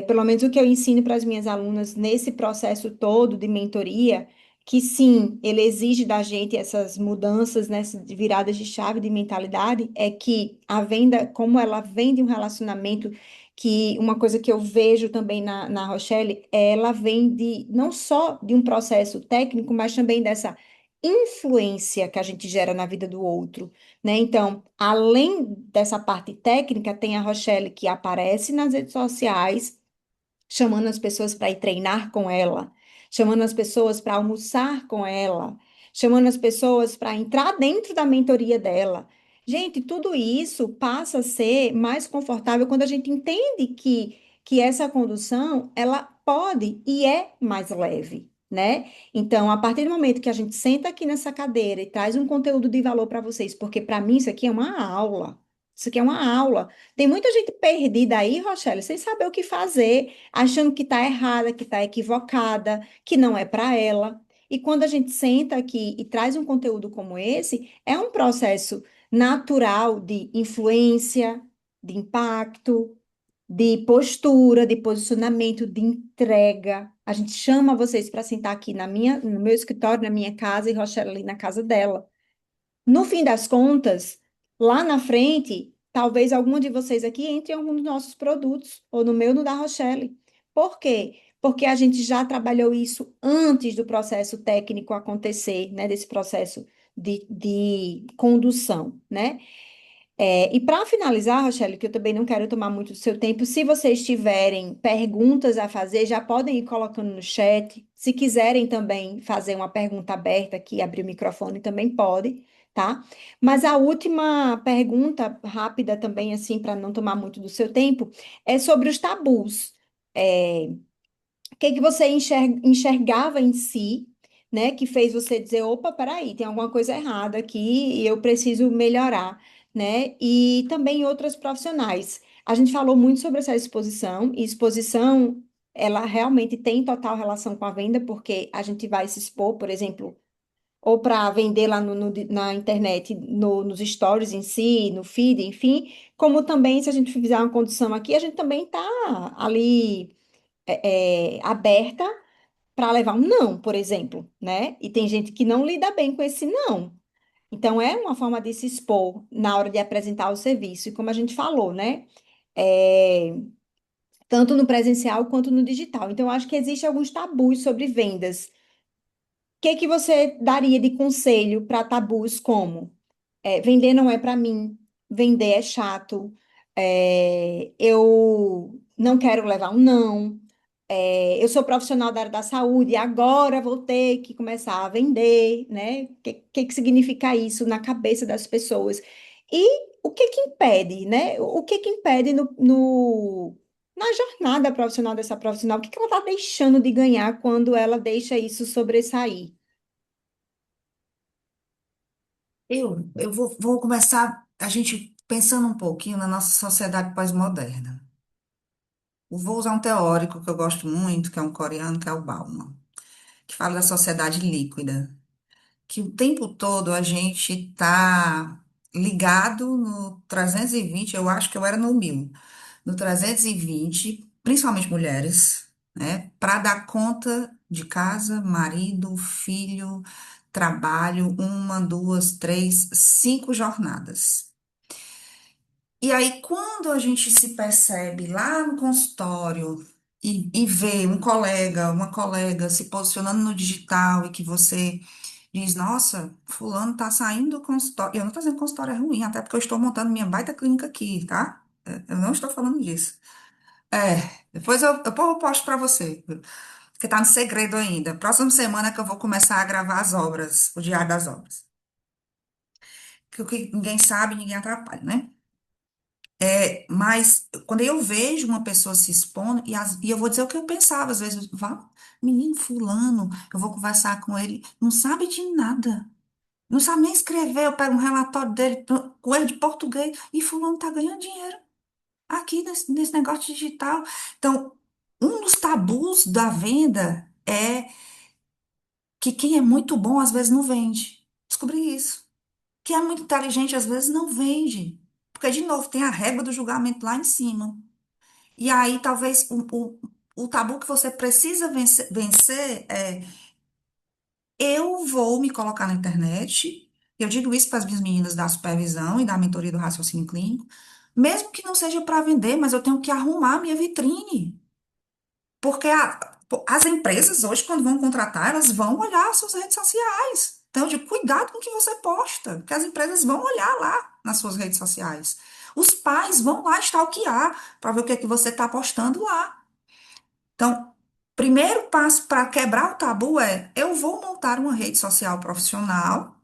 Pelo menos o que eu ensino para as minhas alunas nesse processo todo de mentoria, que sim, ele exige da gente essas mudanças, nessas viradas de chave de mentalidade, é que a venda, como ela vem de um relacionamento, que uma coisa que eu vejo também na Rochelle, ela vem de não só de um processo técnico, mas também dessa influência que a gente gera na vida do outro, né? Então, além dessa parte técnica, tem a Rochelle que aparece nas redes sociais, chamando as pessoas para ir treinar com ela, chamando as pessoas para almoçar com ela, chamando as pessoas para entrar dentro da mentoria dela. Gente, tudo isso passa a ser mais confortável quando a gente entende que essa condução, ela pode e é mais leve, né? Então, a partir do momento que a gente senta aqui nessa cadeira e traz um conteúdo de valor para vocês, porque para mim isso aqui é uma aula. Isso aqui é uma aula. Tem muita gente perdida aí, Rochelle, sem saber o que fazer, achando que está errada, que está equivocada, que não é para ela. E quando a gente senta aqui e traz um conteúdo como esse, é um processo natural de influência, de impacto, de postura, de posicionamento, de entrega. A gente chama vocês para sentar aqui no meu escritório, na minha casa, e Rochelle ali na casa dela. No fim das contas, lá na frente, talvez algum de vocês aqui entre em algum dos nossos produtos, ou no meu, no da Rochelle. Por quê? Porque a gente já trabalhou isso antes do processo técnico acontecer, né? Desse processo de condução, né? E para finalizar, Rochelle, que eu também não quero tomar muito do seu tempo, se vocês tiverem perguntas a fazer, já podem ir colocando no chat. Se quiserem também fazer uma pergunta aberta aqui, abrir o microfone, também pode, tá? Mas a última pergunta, rápida também, assim, para não tomar muito do seu tempo, é sobre os tabus. O que que você enxergava em si, né, que fez você dizer, opa, peraí, tem alguma coisa errada aqui e eu preciso melhorar, né? E também outras profissionais. A gente falou muito sobre essa exposição, e exposição, ela realmente tem total relação com a venda, porque a gente vai se expor, por exemplo, ou para vender lá na internet, nos stories em si, no feed, enfim, como também, se a gente fizer uma condição aqui, a gente também está ali aberta para levar um não, por exemplo, né? E tem gente que não lida bem com esse não. Então, é uma forma de se expor na hora de apresentar o serviço. E como a gente falou, né? É, tanto no presencial quanto no digital. Então, eu acho que existem alguns tabus sobre vendas. O que que você daria de conselho para tabus como vender não é para mim, vender é chato, eu não quero levar um não. Eu sou profissional da área da saúde, agora vou ter que começar a vender, né? O que significa isso na cabeça das pessoas? E o que que impede, né? O que que impede na jornada profissional dessa profissional? O que que ela está deixando de ganhar quando ela deixa isso sobressair? Eu vou começar a gente pensando um pouquinho na nossa sociedade pós-moderna. Eu vou usar um teórico que eu gosto muito, que é um coreano, que é o Bauman, que fala da sociedade líquida, que o tempo todo a gente está ligado no 320. Eu acho que eu era no 1000, no 320, principalmente mulheres, né, para dar conta de casa, marido, filho, trabalho, uma, duas, três, cinco jornadas. E aí, quando a gente se percebe lá no consultório e vê um colega, uma colega se posicionando no digital e que você diz, nossa, fulano tá saindo do consultório. Eu não estou dizendo que o consultório é ruim, até porque eu estou montando minha baita clínica aqui, tá? Eu não estou falando disso. Depois eu posto para você, porque tá no segredo ainda. Próxima semana que eu vou começar a gravar as obras, o Diário das Obras. Que o que ninguém sabe, ninguém atrapalha, né? Mas quando eu vejo uma pessoa se expondo, e eu vou dizer o que eu pensava, às vezes, vá, menino fulano, eu vou conversar com ele, não sabe de nada, não sabe nem escrever, eu pego um relatório dele com erro de português, e fulano tá ganhando dinheiro aqui nesse negócio digital. Então, um dos tabus da venda é que quem é muito bom, às vezes, não vende. Descobri isso. que é muito inteligente, às vezes não vende. Porque, de novo, tem a régua do julgamento lá em cima. E aí, talvez, o tabu que você precisa vencer é: eu vou me colocar na internet. Eu digo isso para as minhas meninas da supervisão e da mentoria do raciocínio clínico, mesmo que não seja para vender, mas eu tenho que arrumar a minha vitrine. Porque as empresas hoje, quando vão contratar, elas vão olhar as suas redes sociais. Então, eu digo, cuidado com o que você posta, porque as empresas vão olhar lá nas suas redes sociais. Os pais vão lá stalkear para ver o que é que você está postando lá. Então, primeiro passo para quebrar o tabu é: eu vou montar uma rede social profissional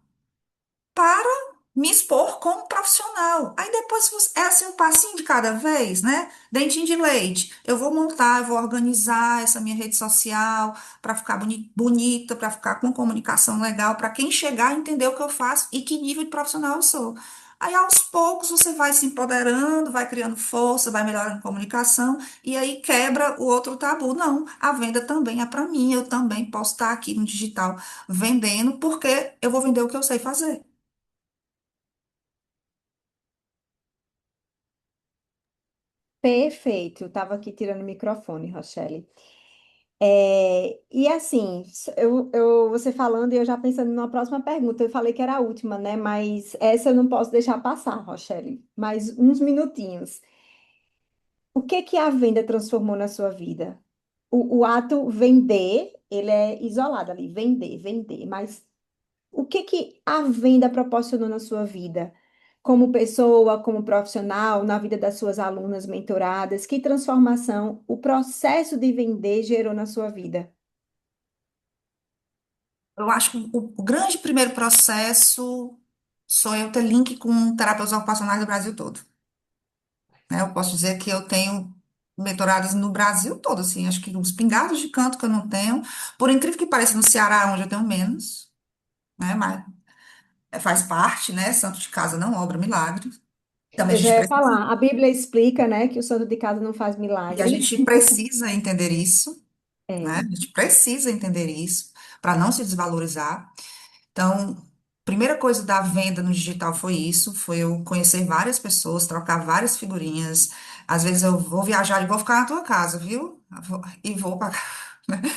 para me expor como profissional. Aí depois é assim um passinho de cada vez, né? Dentinho de leite. Eu vou montar, eu vou organizar essa minha rede social para ficar bonita, para ficar com comunicação legal, para quem chegar entender o que eu faço e que nível de profissional eu sou. Aí, aos poucos, você vai se empoderando, vai criando força, vai melhorando a comunicação, e aí quebra o outro tabu. Não, a venda também é para mim, eu também posso estar aqui no digital vendendo, porque eu vou vender o que eu sei fazer. Perfeito. Eu tava aqui tirando o microfone, Rochelle. E assim, você falando e eu já pensando numa próxima pergunta. Eu falei que era a última, né? Mas essa eu não posso deixar passar, Rochelle. Mais uns minutinhos. O que que a venda transformou na sua vida? O ato vender, ele é isolado ali, vender, vender. Mas o que que a venda proporcionou na sua vida? Como pessoa, como profissional, na vida das suas alunas mentoradas? Que transformação o processo de vender gerou na sua vida? Eu acho que o grande primeiro processo sou eu ter link com terapeutas ocupacionais do Brasil todo, né? Eu posso dizer que eu tenho mentoradas no Brasil todo, assim, acho que uns pingados de canto que eu não tenho, por incrível que pareça, no Ceará, onde eu tenho menos, né? Mas faz parte, né? Santo de casa não obra milagre. Também a Eu já gente ia precisa, falar, a Bíblia explica, né, que o santo de casa não faz e a milagre. gente precisa entender isso, né? A É. gente precisa entender isso para não se desvalorizar. Então, primeira coisa da venda no digital foi isso, foi eu conhecer várias pessoas, trocar várias figurinhas. Às vezes eu vou viajar e vou ficar na tua casa, viu? E vou pagar,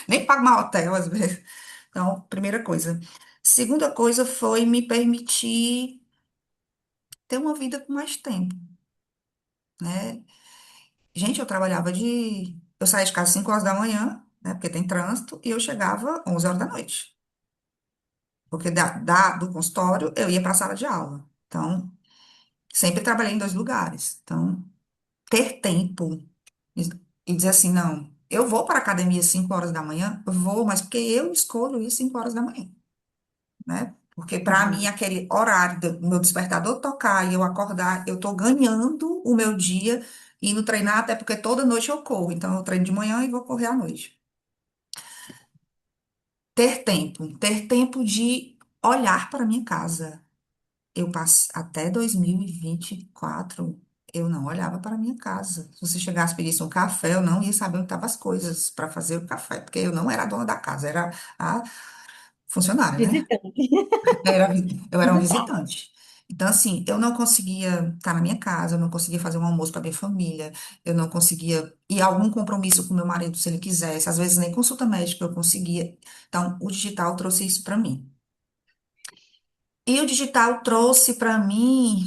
nem pago mais hotel às vezes. Então, primeira coisa. Segunda coisa foi me permitir ter uma vida com mais tempo, né? Gente, eu saía de casa às 5 horas da manhã, né? Porque tem trânsito, e eu chegava 11 horas da noite. Porque do consultório eu ia para a sala de aula. Então, sempre trabalhei em dois lugares. Então, ter tempo e, e dizer assim: não, eu vou para a academia às 5 horas da manhã, eu vou, mas porque eu escolho ir 5 horas da manhã, né? Porque para mim, Uhum. aquele horário do meu despertador tocar e eu acordar, eu tô ganhando o meu dia indo treinar, até porque toda noite eu corro. Então, eu treino de manhã e vou correr à noite. Ter tempo de olhar para minha casa. Eu passei até 2024, eu não olhava para a minha casa. Se você chegasse e pedisse um café, eu não ia saber onde estavam as coisas para fazer o café, porque eu não era a dona da casa, era a funcionária, né? Visitante. Eu era um visitante. Então, assim, eu não conseguia estar na minha casa, eu não conseguia fazer um almoço para minha família, eu não conseguia ir a algum compromisso com meu marido se ele quisesse, às vezes nem consulta médica eu conseguia. Então, o digital trouxe isso para mim. E o digital trouxe para mim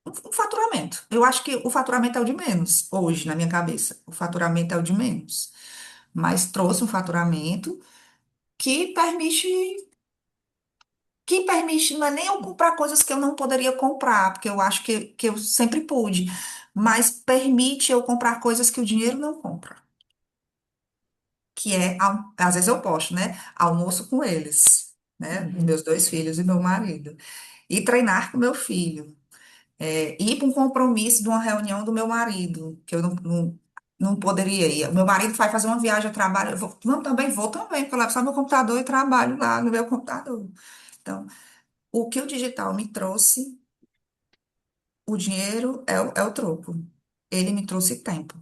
um faturamento. Eu acho que o faturamento é o de menos hoje, na minha cabeça. O faturamento é o de menos. Mas trouxe um faturamento que permite, não é nem eu comprar coisas que eu não poderia comprar, porque eu acho que eu sempre pude, mas permite eu comprar coisas que o dinheiro não compra. Que é, às vezes eu posto, né? Almoço com eles, né? Uhum. Meus dois filhos e meu marido. E treinar com meu filho. Ir para um compromisso de uma reunião do meu marido, que eu não poderia ir. O meu marido vai fazer uma viagem a trabalho, eu vou, não, também vou também, porque eu levo só meu computador e trabalho lá no meu computador. Então, o que o digital me trouxe, o dinheiro é o troco. Ele me trouxe tempo.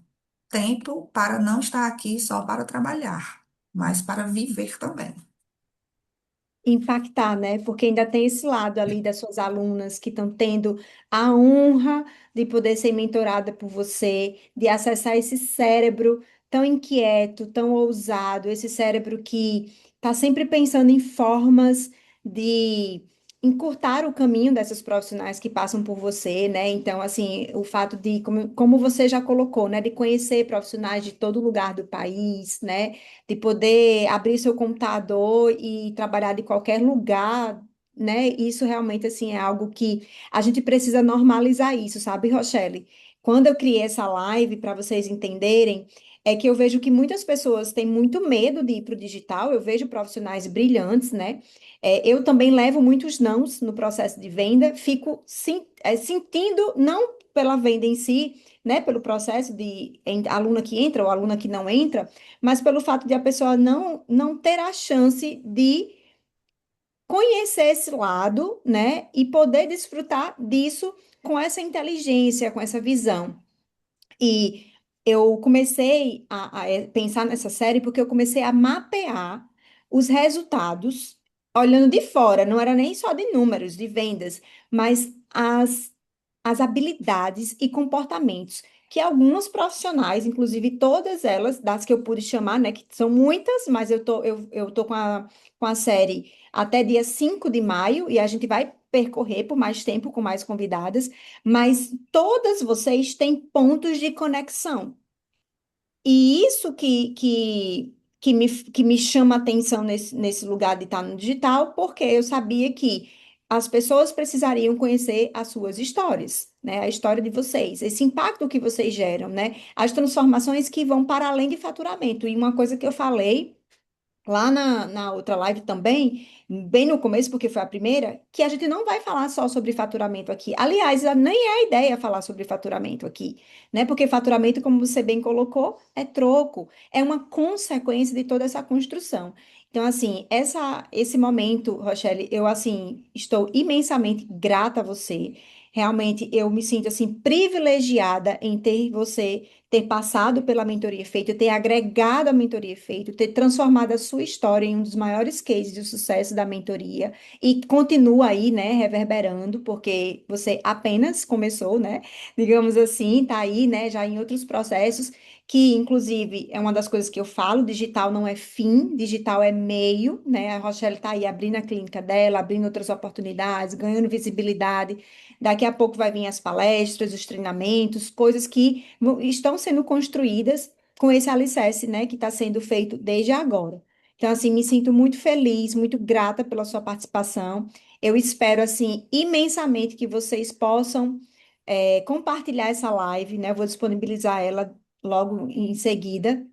Tempo para não estar aqui só para trabalhar, mas para viver também. impactar, né? Porque ainda tem esse lado ali das suas alunas que estão tendo a honra de poder ser mentorada por você, de acessar esse cérebro tão inquieto, tão ousado, esse cérebro que está sempre pensando em formas de encurtar o caminho dessas profissionais que passam por você, né? Então, assim, o fato de, como você já colocou, né, de conhecer profissionais de todo lugar do país, né? De poder abrir seu computador e trabalhar de qualquer lugar, né? Isso realmente assim é algo que a gente precisa normalizar isso, sabe, Rochelle? Quando eu criei essa live para vocês entenderem, é que eu vejo que muitas pessoas têm muito medo de ir para o digital. Eu vejo profissionais brilhantes, né? Eu também levo muitos nãos no processo de venda, fico sentindo, não pela venda em si, né? Pelo processo de aluna que entra ou aluna que não entra, mas pelo fato de a pessoa não ter a chance de conhecer esse lado, né, e poder desfrutar disso com essa inteligência, com essa visão. E eu comecei a pensar nessa série porque eu comecei a mapear os resultados olhando de fora, não era nem só de números, de vendas, mas as habilidades e comportamentos que alguns profissionais, inclusive todas elas, das que eu pude chamar, né, que são muitas, mas eu tô com a série até dia 5 de maio e a gente vai percorrer por mais tempo com mais convidadas, mas todas vocês têm pontos de conexão. E isso que me chama atenção nesse lugar de estar no digital, porque eu sabia que as pessoas precisariam conhecer as suas histórias, né? A história de vocês, esse impacto que vocês geram, né? As transformações que vão para além de faturamento. E uma coisa que eu falei lá na outra live também, bem no começo, porque foi a primeira, que a gente não vai falar só sobre faturamento aqui. Aliás, nem é a ideia falar sobre faturamento aqui, né? Porque faturamento, como você bem colocou, é troco, é uma consequência de toda essa construção. Então, assim, esse momento, Rochelle, eu, assim, estou imensamente grata a você. Realmente, eu me sinto, assim, privilegiada em ter você ter passado pela mentoria feita, ter agregado a mentoria feita, ter transformado a sua história em um dos maiores cases de sucesso da mentoria e continua aí, né, reverberando, porque você apenas começou, né, digamos assim, tá aí, né, já em outros processos, que inclusive é uma das coisas que eu falo, digital não é fim, digital é meio, né, a Rochelle tá aí abrindo a clínica dela, abrindo outras oportunidades, ganhando visibilidade, daqui a pouco vai vir as palestras, os treinamentos, coisas que estão sendo construídas com esse alicerce, né, que está sendo feito desde agora. Então, assim, me sinto muito feliz, muito grata pela sua participação. Eu espero, assim, imensamente que vocês possam compartilhar essa live, né? Eu vou disponibilizar ela logo em seguida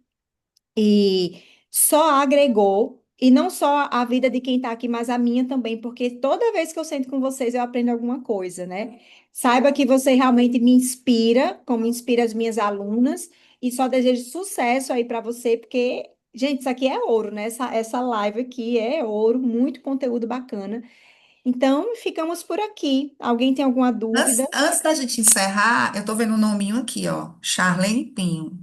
e só agregou, e não só a vida de quem está aqui, mas a minha também, porque toda vez que eu sento com vocês, eu aprendo alguma coisa, né? Saiba que você realmente me inspira, como inspira as minhas alunas, e só desejo sucesso aí para você, porque, gente, isso aqui é ouro, né? Essa live aqui é ouro, muito conteúdo bacana. Então, ficamos por aqui. Alguém tem alguma dúvida? Antes da gente encerrar, eu tô vendo um nominho aqui, ó, Charlene Pinho.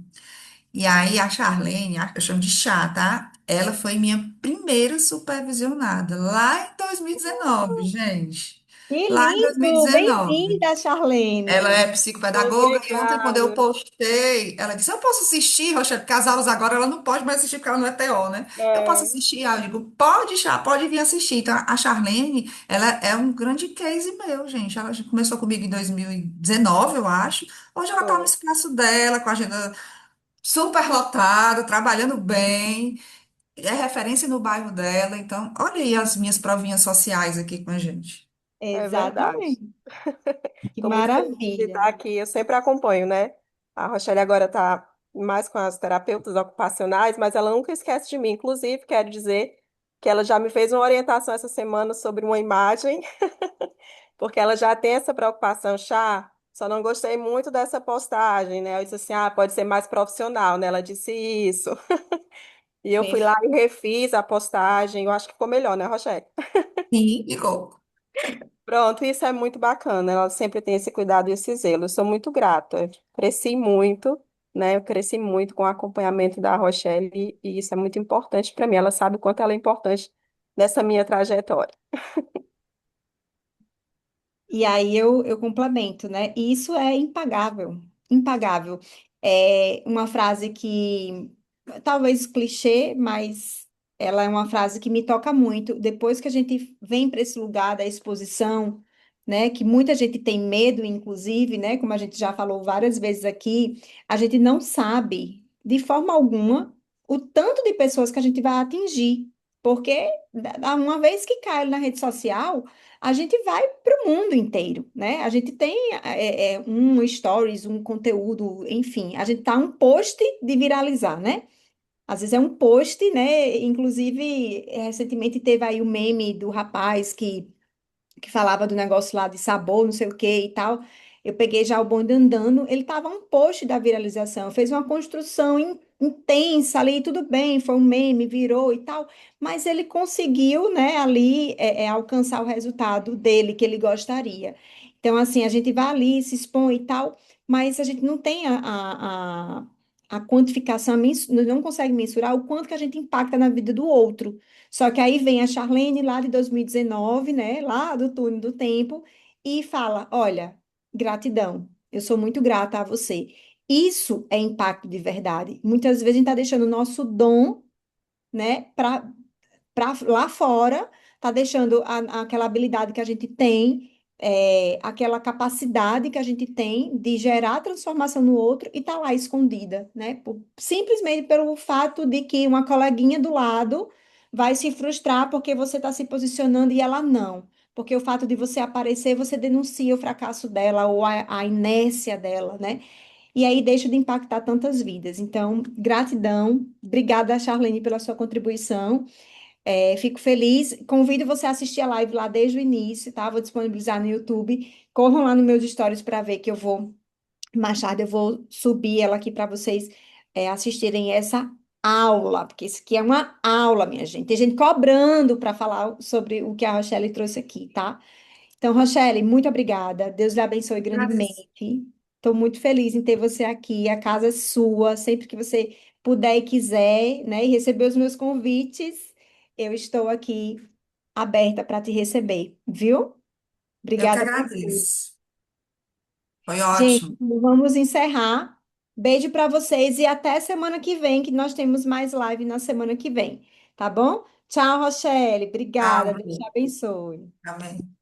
E aí a Charlene, eu chamo de Chá, tá? Ela foi minha primeira supervisionada lá em 2019, gente. Que Lá em lindo! 2019. Bem-vinda, Ela Charlene. é psicopedagoga e ontem, quando eu Obrigada. postei, ela disse: Eu posso assistir, Rochelle, porque as aulas agora ela não pode mais assistir porque ela não é TO, né? Eu posso É, assistir? Aí eu digo: Pode, Chá, pode vir assistir. Então, a Charlene, ela é um grande case meu, gente. Ela começou comigo em 2019, eu acho. Hoje ela está no foi. espaço dela, com a agenda super lotada, trabalhando bem, é referência no bairro dela. Então, olha aí as minhas provinhas sociais aqui com a gente. É verdade. Exatamente. Que Estou muito feliz de maravilha. estar aqui. Eu sempre acompanho, né? A Rochelle agora está mais com as terapeutas ocupacionais, mas ela nunca esquece de mim. Inclusive, quero dizer que ela já me fez uma orientação essa semana sobre uma imagem, porque ela já tem essa preocupação, Chá. Só não gostei muito dessa postagem, né? Eu disse assim, ah, pode ser mais profissional, né? Ela disse isso. E eu fui lá e refiz a postagem. Eu acho que ficou melhor, né, Rochelle? Sim, ficou. Pronto, isso é muito bacana. Ela sempre tem esse cuidado e esse zelo. Eu sou muito grata. Cresci muito, né? Eu cresci muito com o acompanhamento da Rochelle e isso é muito importante para mim. Ela sabe o quanto ela é importante nessa minha trajetória. E aí eu complemento, né? E isso é impagável, impagável. É uma frase que talvez clichê, mas ela é uma frase que me toca muito. Depois que a gente vem para esse lugar da exposição, né? Que muita gente tem medo, inclusive, né? Como a gente já falou várias vezes aqui, a gente não sabe de forma alguma o tanto de pessoas que a gente vai atingir. Porque uma vez que cai na rede social, a gente vai para o mundo inteiro, né? A gente tem um stories, um conteúdo, enfim, a gente tá um post de viralizar, né? Às vezes é um post, né? Inclusive, recentemente teve aí o meme do rapaz que falava do negócio lá de sabor, não sei o que e tal. Eu peguei já o bonde andando, ele tava um post da viralização, fez uma construção intensa ali, tudo bem, foi um meme, virou e tal, mas ele conseguiu, né, ali alcançar o resultado dele que ele gostaria. Então, assim, a gente vai ali, se expõe e tal, mas a gente não tem a quantificação, não consegue mensurar o quanto que a gente impacta na vida do outro. Só que aí vem a Charlene lá de 2019, né, lá do túnel do tempo, e fala: Olha, gratidão, eu sou muito grata a você. Isso é impacto de verdade. Muitas vezes a gente está deixando o nosso dom, né, para lá fora, tá deixando aquela habilidade que a gente tem, aquela capacidade que a gente tem de gerar transformação no outro e tá lá escondida, né? Simplesmente pelo fato de que uma coleguinha do lado vai se frustrar porque você está se posicionando e ela não. Porque o fato de você aparecer, você denuncia o fracasso dela ou a inércia dela, né? E aí deixa de impactar tantas vidas. Então, gratidão. Obrigada, Charlene, pela sua contribuição. Fico feliz. Convido você a assistir a live lá desde o início, tá? Vou disponibilizar no YouTube. Corram lá nos meus stories para ver que eu vou, mais tarde, eu vou subir ela aqui para vocês assistirem essa aula, porque isso aqui é uma aula, minha gente. Tem gente cobrando para falar sobre o que a Rochelle trouxe aqui, tá? Então, Rochelle, muito obrigada. Deus lhe abençoe Agradeço. grandemente. Estou muito feliz em ter você aqui. A casa é sua. Sempre que você puder e quiser, né, e receber os meus convites, eu estou aqui aberta para te receber, viu? Eu que Obrigada a você. agradeço. Foi Gente, ótimo. vamos encerrar. Beijo para vocês e até semana que vem, que nós temos mais live na semana que vem, tá bom? Tchau, Rochelle. Tchau, Obrigada. Deus te Bru. abençoe. Amém.